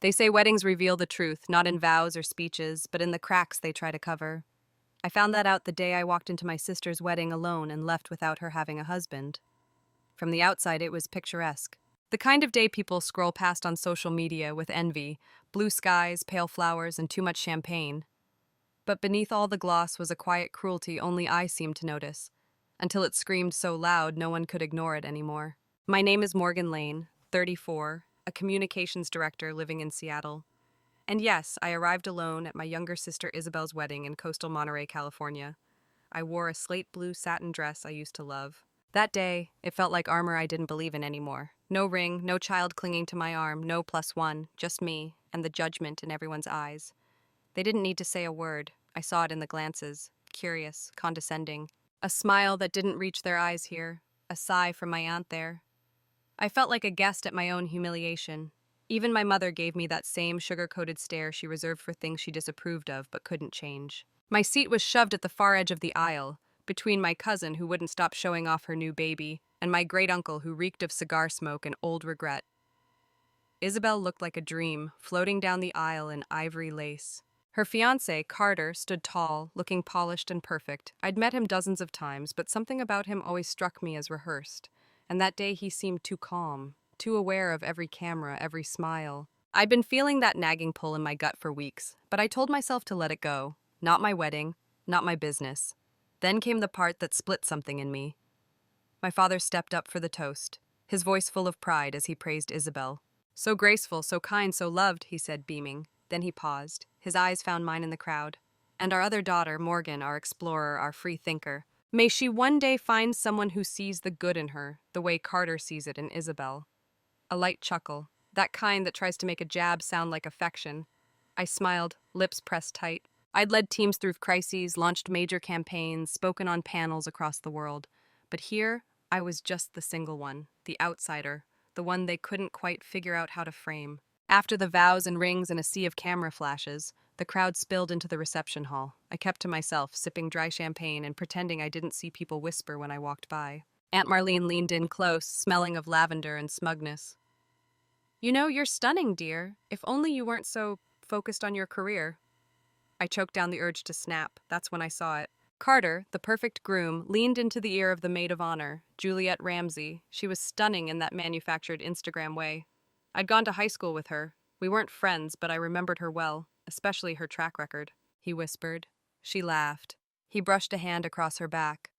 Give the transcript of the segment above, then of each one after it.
They say weddings reveal the truth, not in vows or speeches, but in the cracks they try to cover. I found that out the day I walked into my sister's wedding alone and left without her having a husband. From the outside, it was picturesque. The kind of day people scroll past on social media with envy: blue skies, pale flowers, and too much champagne. But beneath all the gloss was a quiet cruelty only I seemed to notice, until it screamed so loud no one could ignore it anymore. My name is Morgan Lane, 34, a communications director living in Seattle. And yes, I arrived alone at my younger sister Isabel's wedding in coastal Monterey, California. I wore a slate blue satin dress I used to love. That day, it felt like armor I didn't believe in anymore. No ring, no child clinging to my arm, no +1, just me, and the judgment in everyone's eyes. They didn't need to say a word. I saw it in the glances, curious, condescending. A smile that didn't reach their eyes here, a sigh from my aunt there. I felt like a guest at my own humiliation. Even my mother gave me that same sugar-coated stare she reserved for things she disapproved of but couldn't change. My seat was shoved at the far edge of the aisle, between my cousin who wouldn't stop showing off her new baby and my great-uncle who reeked of cigar smoke and old regret. Isabel looked like a dream, floating down the aisle in ivory lace. Her fiancé, Carter, stood tall, looking polished and perfect. I'd met him dozens of times, but something about him always struck me as rehearsed. And that day he seemed too calm, too aware of every camera, every smile. I'd been feeling that nagging pull in my gut for weeks, but I told myself to let it go. Not my wedding, not my business. Then came the part that split something in me. My father stepped up for the toast, his voice full of pride as he praised Isabel. "So graceful, so kind, so loved," he said, beaming. Then he paused. His eyes found mine in the crowd. "And our other daughter, Morgan, our explorer, our free thinker. May she one day find someone who sees the good in her, the way Carter sees it in Isabel." A light chuckle, that kind that tries to make a jab sound like affection. I smiled, lips pressed tight. I'd led teams through crises, launched major campaigns, spoken on panels across the world. But here, I was just the single one, the outsider, the one they couldn't quite figure out how to frame. After the vows and rings and a sea of camera flashes, the crowd spilled into the reception hall. I kept to myself, sipping dry champagne and pretending I didn't see people whisper when I walked by. Aunt Marlene leaned in close, smelling of lavender and smugness. "You know, you're stunning, dear. If only you weren't so focused on your career." I choked down the urge to snap. That's when I saw it. Carter, the perfect groom, leaned into the ear of the maid of honor, Juliet Ramsey. She was stunning in that manufactured Instagram way. I'd gone to high school with her. We weren't friends, but I remembered her well, especially her track record. He whispered. She laughed. He brushed a hand across her back.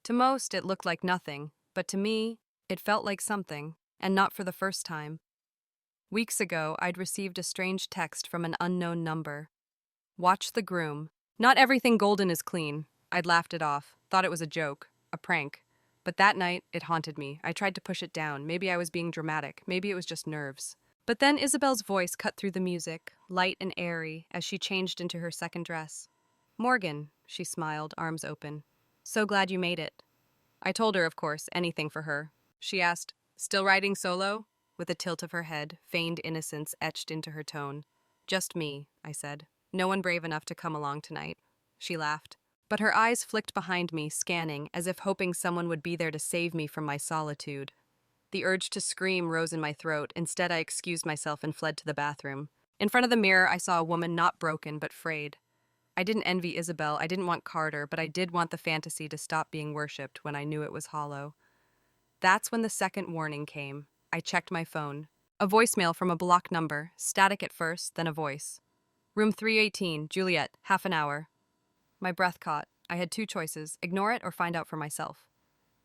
To most, it looked like nothing, but to me, it felt like something, and not for the first time. Weeks ago, I'd received a strange text from an unknown number. "Watch the groom. Not everything golden is clean." I'd laughed it off, thought it was a joke, a prank. But that night, it haunted me. I tried to push it down. Maybe I was being dramatic. Maybe it was just nerves. But then Isabel's voice cut through the music, light and airy, as she changed into her second dress. "Morgan," she smiled, arms open. "So glad you made it." I told her, of course, anything for her. She asked, "Still riding solo?" with a tilt of her head, feigned innocence etched into her tone. "Just me," I said. "No one brave enough to come along tonight." She laughed. But her eyes flicked behind me, scanning, as if hoping someone would be there to save me from my solitude. The urge to scream rose in my throat. Instead, I excused myself and fled to the bathroom. In front of the mirror, I saw a woman not broken, but frayed. I didn't envy Isabel, I didn't want Carter, but I did want the fantasy to stop being worshipped when I knew it was hollow. That's when the second warning came. I checked my phone. A voicemail from a blocked number, static at first, then a voice. "Room 318, Juliet, half an hour." My breath caught. I had two choices, ignore it or find out for myself.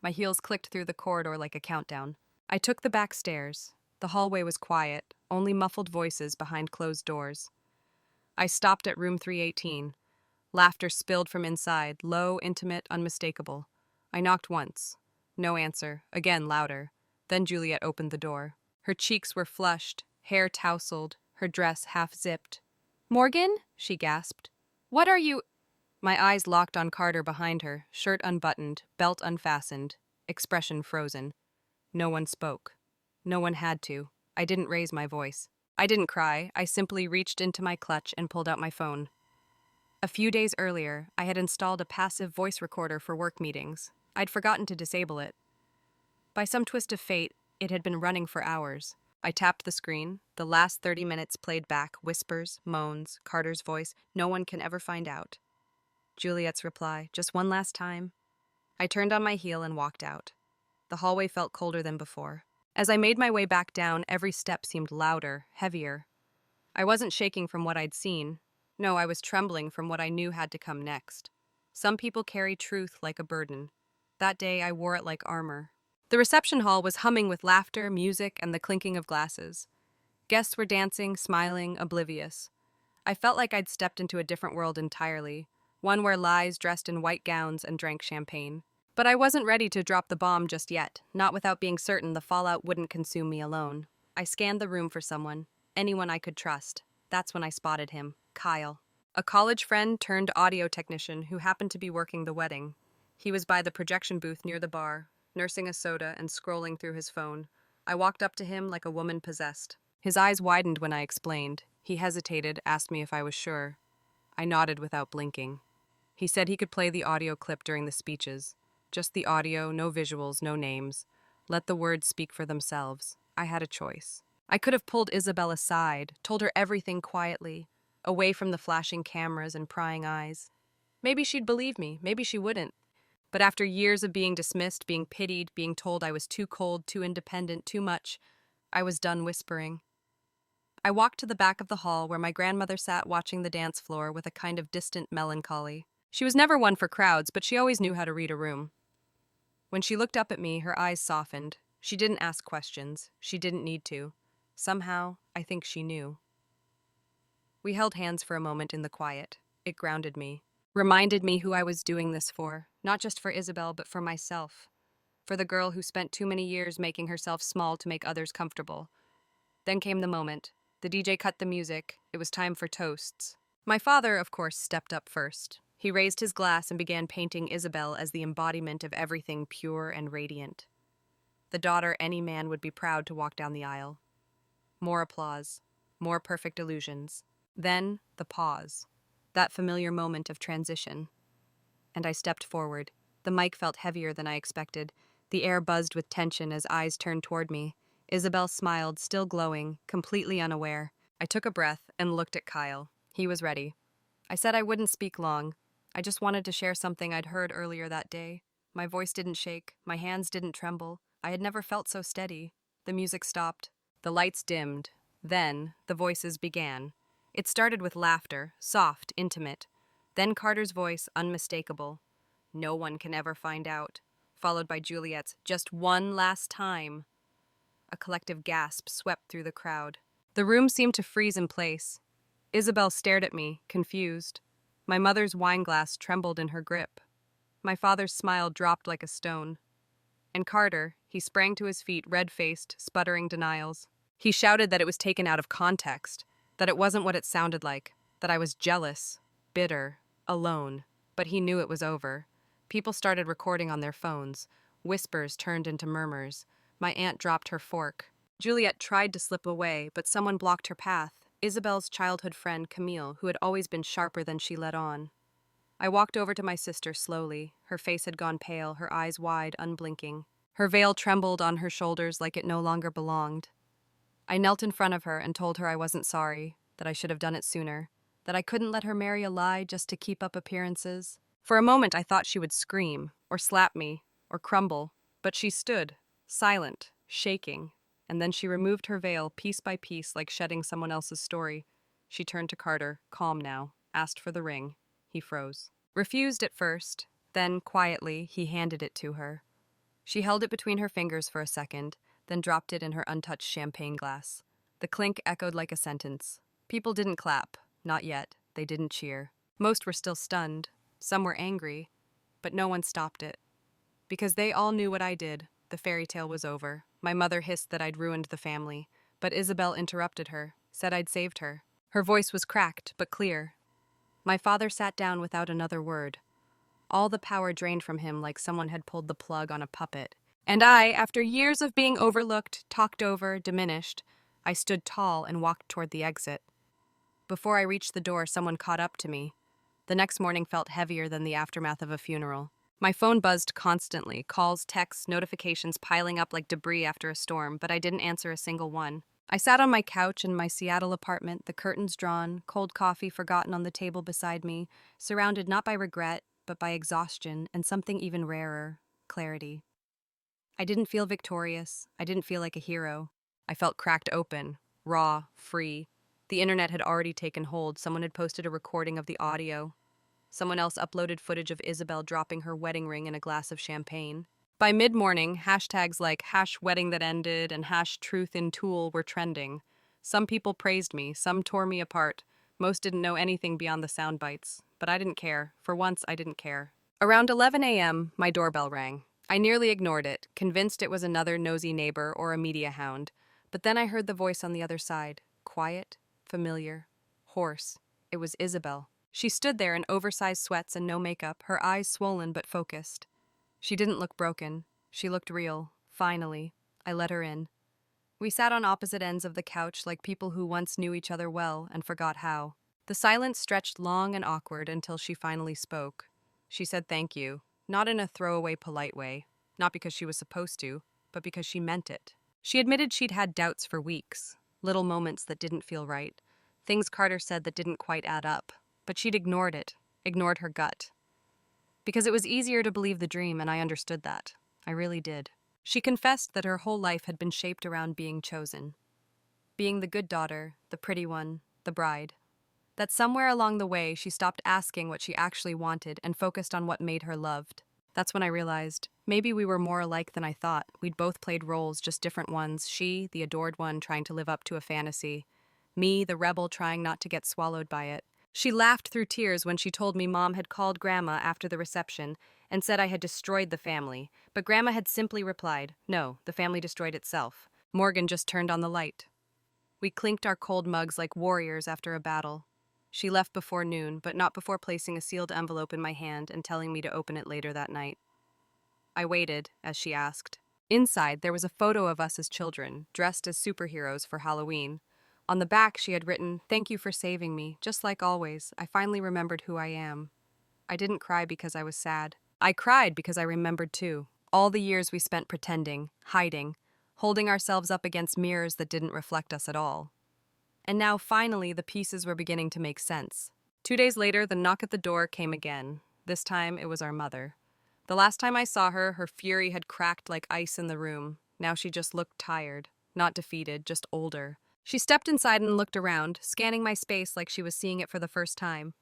My heels clicked through the corridor like a countdown. I took the back stairs. The hallway was quiet, only muffled voices behind closed doors. I stopped at room 318. Laughter spilled from inside, low, intimate, unmistakable. I knocked once. No answer. Again, louder. Then Juliet opened the door. Her cheeks were flushed, hair tousled, her dress half-zipped. "Morgan?" she gasped. "What are you—" My eyes locked on Carter behind her, shirt unbuttoned, belt unfastened, expression frozen. No one spoke. No one had to. I didn't raise my voice. I didn't cry. I simply reached into my clutch and pulled out my phone. A few days earlier, I had installed a passive voice recorder for work meetings. I'd forgotten to disable it. By some twist of fate, it had been running for hours. I tapped the screen. The last 30 minutes played back, whispers, moans, Carter's voice. No one can ever find out. Juliet's reply, just one last time. I turned on my heel and walked out. The hallway felt colder than before. As I made my way back down, every step seemed louder, heavier. I wasn't shaking from what I'd seen. No, I was trembling from what I knew had to come next. Some people carry truth like a burden. That day, I wore it like armor. The reception hall was humming with laughter, music, and the clinking of glasses. Guests were dancing, smiling, oblivious. I felt like I'd stepped into a different world entirely, one where lies dressed in white gowns and drank champagne. But I wasn't ready to drop the bomb just yet, not without being certain the fallout wouldn't consume me alone. I scanned the room for someone, anyone I could trust. That's when I spotted him, Kyle. A college friend turned audio technician who happened to be working the wedding. He was by the projection booth near the bar, nursing a soda and scrolling through his phone. I walked up to him like a woman possessed. His eyes widened when I explained. He hesitated, asked me if I was sure. I nodded without blinking. He said he could play the audio clip during the speeches. Just the audio, no visuals, no names. Let the words speak for themselves. I had a choice. I could have pulled Isabel aside, told her everything quietly, away from the flashing cameras and prying eyes. Maybe she'd believe me, maybe she wouldn't. But after years of being dismissed, being pitied, being told I was too cold, too independent, too much, I was done whispering. I walked to the back of the hall where my grandmother sat watching the dance floor with a kind of distant melancholy. She was never one for crowds, but she always knew how to read a room. When she looked up at me, her eyes softened. She didn't ask questions. She didn't need to. Somehow, I think she knew. We held hands for a moment in the quiet. It grounded me. Reminded me who I was doing this for. Not just for Isabel, but for myself. For the girl who spent too many years making herself small to make others comfortable. Then came the moment. The DJ cut the music. It was time for toasts. My father, of course, stepped up first. He raised his glass and began painting Isabel as the embodiment of everything pure and radiant. The daughter any man would be proud to walk down the aisle. More applause. More perfect illusions. Then, the pause. That familiar moment of transition. And I stepped forward. The mic felt heavier than I expected. The air buzzed with tension as eyes turned toward me. Isabel smiled, still glowing, completely unaware. I took a breath and looked at Kyle. He was ready. I said I wouldn't speak long. I just wanted to share something I'd heard earlier that day. My voice didn't shake. My hands didn't tremble. I had never felt so steady. The music stopped. The lights dimmed. Then, the voices began. It started with laughter, soft, intimate. Then Carter's voice, unmistakable. No one can ever find out. Followed by Juliet's, just one last time. A collective gasp swept through the crowd. The room seemed to freeze in place. Isabel stared at me, confused. My mother's wineglass trembled in her grip. My father's smile dropped like a stone. And Carter, he sprang to his feet, red-faced, sputtering denials. He shouted that it was taken out of context, that it wasn't what it sounded like, that I was jealous, bitter, alone. But he knew it was over. People started recording on their phones. Whispers turned into murmurs. My aunt dropped her fork. Juliet tried to slip away, but someone blocked her path. Isabel's childhood friend, Camille, who had always been sharper than she let on. I walked over to my sister slowly. Her face had gone pale, her eyes wide, unblinking. Her veil trembled on her shoulders like it no longer belonged. I knelt in front of her and told her I wasn't sorry, that I should have done it sooner, that I couldn't let her marry a lie just to keep up appearances. For a moment I thought she would scream, or slap me, or crumble, but she stood, silent, shaking, and then she removed her veil piece by piece like shedding someone else's story. She turned to Carter, calm now, asked for the ring. He froze. Refused at first, then, quietly, he handed it to her. She held it between her fingers for a second, then dropped it in her untouched champagne glass. The clink echoed like a sentence. People didn't clap, not yet. They didn't cheer. Most were still stunned. Some were angry, but no one stopped it. Because they all knew what I did. The fairy tale was over. My mother hissed that I'd ruined the family, but Isabel interrupted her, said I'd saved her. Her voice was cracked, but clear. My father sat down without another word. All the power drained from him like someone had pulled the plug on a puppet. And I, after years of being overlooked, talked over, diminished, I stood tall and walked toward the exit. Before I reached the door, someone caught up to me. The next morning felt heavier than the aftermath of a funeral. My phone buzzed constantly, calls, texts, notifications piling up like debris after a storm, but I didn't answer a single one. I sat on my couch in my Seattle apartment, the curtains drawn, cold coffee forgotten on the table beside me, surrounded not by regret, but by exhaustion and something even rarer, clarity. I didn't feel victorious. I didn't feel like a hero. I felt cracked open, raw, free. The internet had already taken hold. Someone had posted a recording of the audio. Someone else uploaded footage of Isabel dropping her wedding ring in a glass of champagne. By mid-morning, hashtags like #wedding that ended and #truth in Tool were trending. Some people praised me, some tore me apart. Most didn't know anything beyond the sound bites. But I didn't care. For once, I didn't care. Around 11 a.m., my doorbell rang. I nearly ignored it, convinced it was another nosy neighbor or a media hound. But then I heard the voice on the other side. Quiet, familiar, hoarse. It was Isabel. She stood there in oversized sweats and no makeup, her eyes swollen but focused. She didn't look broken. She looked real. Finally, I let her in. We sat on opposite ends of the couch like people who once knew each other well and forgot how. The silence stretched long and awkward until she finally spoke. She said thank you, not in a throwaway polite way, not because she was supposed to, but because she meant it. She admitted she'd had doubts for weeks, little moments that didn't feel right, things Carter said that didn't quite add up, but she'd ignored it, ignored her gut. Because it was easier to believe the dream, and I understood that. I really did. She confessed that her whole life had been shaped around being chosen. Being the good daughter, the pretty one, the bride. That somewhere along the way she stopped asking what she actually wanted and focused on what made her loved. That's when I realized, maybe we were more alike than I thought. We'd both played roles, just different ones. She, the adored one, trying to live up to a fantasy. Me, the rebel trying not to get swallowed by it. She laughed through tears when she told me Mom had called Grandma after the reception and said I had destroyed the family, but Grandma had simply replied, no, the family destroyed itself. Morgan just turned on the light. We clinked our cold mugs like warriors after a battle. She left before noon, but not before placing a sealed envelope in my hand and telling me to open it later that night. I waited, as she asked. Inside, there was a photo of us as children, dressed as superheroes for Halloween. On the back, she had written, "Thank you for saving me. Just like always, I finally remembered who I am." I didn't cry because I was sad. I cried because I remembered too. All the years we spent pretending, hiding, holding ourselves up against mirrors that didn't reflect us at all. And now, finally, the pieces were beginning to make sense. 2 days later, the knock at the door came again. This time, it was our mother. The last time I saw her, her fury had cracked like ice in the room. Now she just looked tired. Not defeated, just older. She stepped inside and looked around, scanning my space like she was seeing it for the first time.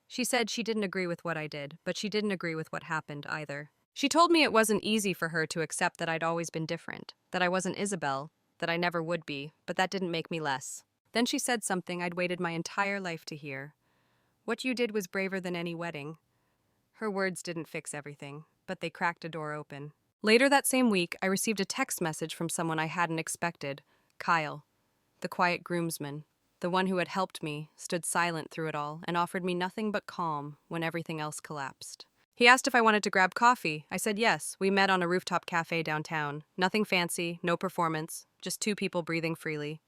She said she didn't agree with what I did, but she didn't agree with what happened either. She told me it wasn't easy for her to accept that I'd always been different, that I wasn't Isabel, that I never would be, but that didn't make me less. Then she said something I'd waited my entire life to hear. What you did was braver than any wedding. Her words didn't fix everything, but they cracked a door open. Later that same week, I received a text message from someone I hadn't expected, Kyle, the quiet groomsman, the one who had helped me, stood silent through it all, and offered me nothing but calm when everything else collapsed. He asked if I wanted to grab coffee. I said yes. We met on a rooftop cafe downtown. Nothing fancy, no performance, just two people breathing freely.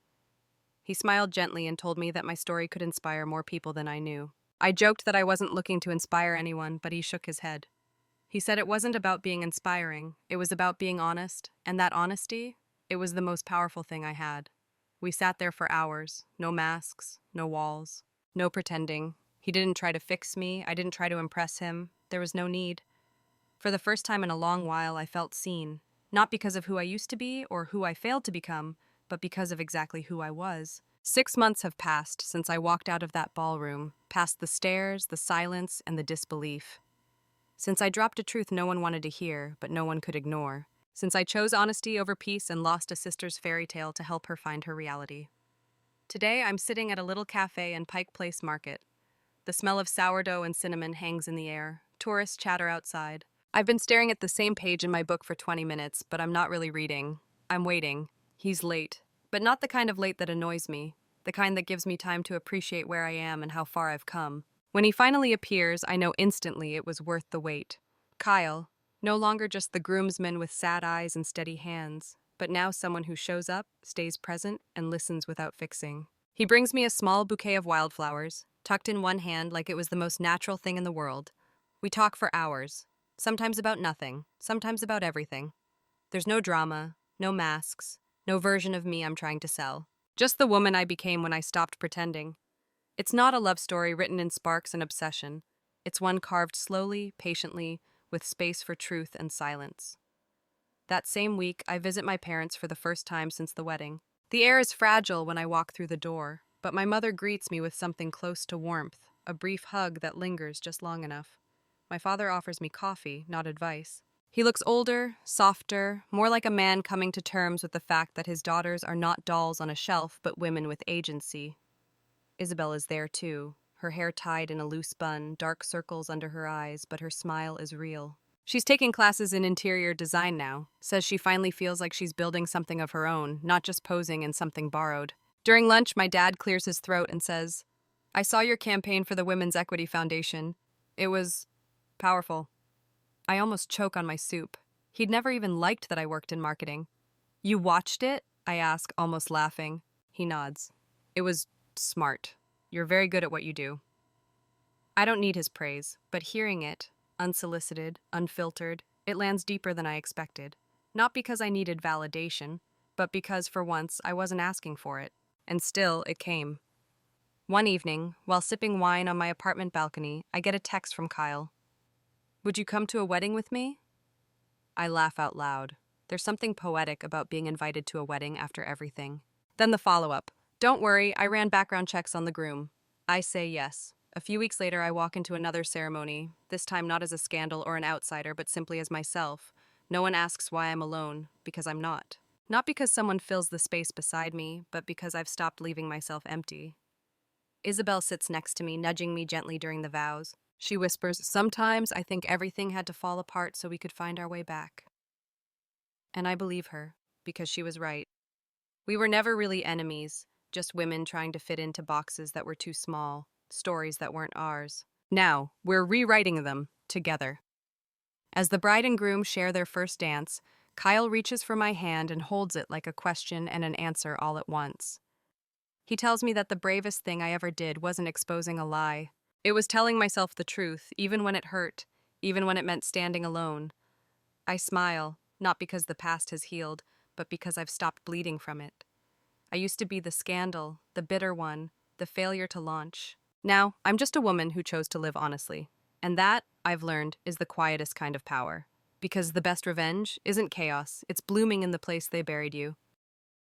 He smiled gently and told me that my story could inspire more people than I knew. I joked that I wasn't looking to inspire anyone, but he shook his head. He said it wasn't about being inspiring, it was about being honest, and that honesty, it was the most powerful thing I had. We sat there for hours, no masks, no walls, no pretending. He didn't try to fix me, I didn't try to impress him, there was no need. For the first time in a long while, I felt seen, not because of who I used to be or who I failed to become, but because of exactly who I was. 6 months have passed since I walked out of that ballroom, past the stares, the silence, and the disbelief. Since I dropped a truth no one wanted to hear, but no one could ignore. Since I chose honesty over peace and lost a sister's fairy tale to help her find her reality. Today, I'm sitting at a little cafe in Pike Place Market. The smell of sourdough and cinnamon hangs in the air. Tourists chatter outside. I've been staring at the same page in my book for 20 minutes, but I'm not really reading. I'm waiting. He's late. But not the kind of late that annoys me. The kind that gives me time to appreciate where I am and how far I've come. When he finally appears, I know instantly it was worth the wait. Kyle, no longer just the groomsman with sad eyes and steady hands, but now someone who shows up, stays present, and listens without fixing. He brings me a small bouquet of wildflowers, tucked in one hand like it was the most natural thing in the world. We talk for hours, sometimes about nothing, sometimes about everything. There's no drama, no masks, no version of me I'm trying to sell. Just the woman I became when I stopped pretending. It's not a love story written in sparks and obsession. It's one carved slowly, patiently, with space for truth and silence. That same week, I visit my parents for the first time since the wedding. The air is fragile when I walk through the door, but my mother greets me with something close to warmth, a brief hug that lingers just long enough. My father offers me coffee, not advice. He looks older, softer, more like a man coming to terms with the fact that his daughters are not dolls on a shelf, but women with agency. Isabel is there too, her hair tied in a loose bun, dark circles under her eyes, but her smile is real. She's taking classes in interior design now, says she finally feels like she's building something of her own, not just posing in something borrowed. During lunch, my dad clears his throat and says, "I saw your campaign for the Women's Equity Foundation. It was powerful." I almost choke on my soup. He'd never even liked that I worked in marketing. "You watched it?" I ask, almost laughing. He nods. "It was smart. You're very good at what you do." I don't need his praise, but hearing it, unsolicited, unfiltered, it lands deeper than I expected. Not because I needed validation, but because for once I wasn't asking for it. And still, it came. One evening, while sipping wine on my apartment balcony, I get a text from Kyle. "Would you come to a wedding with me?" I laugh out loud. There's something poetic about being invited to a wedding after everything. Then the follow-up. "Don't worry, I ran background checks on the groom." I say yes. A few weeks later, I walk into another ceremony, this time not as a scandal or an outsider, but simply as myself. No one asks why I'm alone, because I'm not. Not because someone fills the space beside me, but because I've stopped leaving myself empty. Isabel sits next to me, nudging me gently during the vows. She whispers, "Sometimes I think everything had to fall apart so we could find our way back." And I believe her, because she was right. We were never really enemies, just women trying to fit into boxes that were too small, stories that weren't ours. Now, we're rewriting them, together. As the bride and groom share their first dance, Kyle reaches for my hand and holds it like a question and an answer all at once. He tells me that the bravest thing I ever did wasn't exposing a lie. It was telling myself the truth, even when it hurt, even when it meant standing alone. I smile, not because the past has healed, but because I've stopped bleeding from it. I used to be the scandal, the bitter one, the failure to launch. Now, I'm just a woman who chose to live honestly. And that, I've learned, is the quietest kind of power. Because the best revenge isn't chaos, it's blooming in the place they buried you.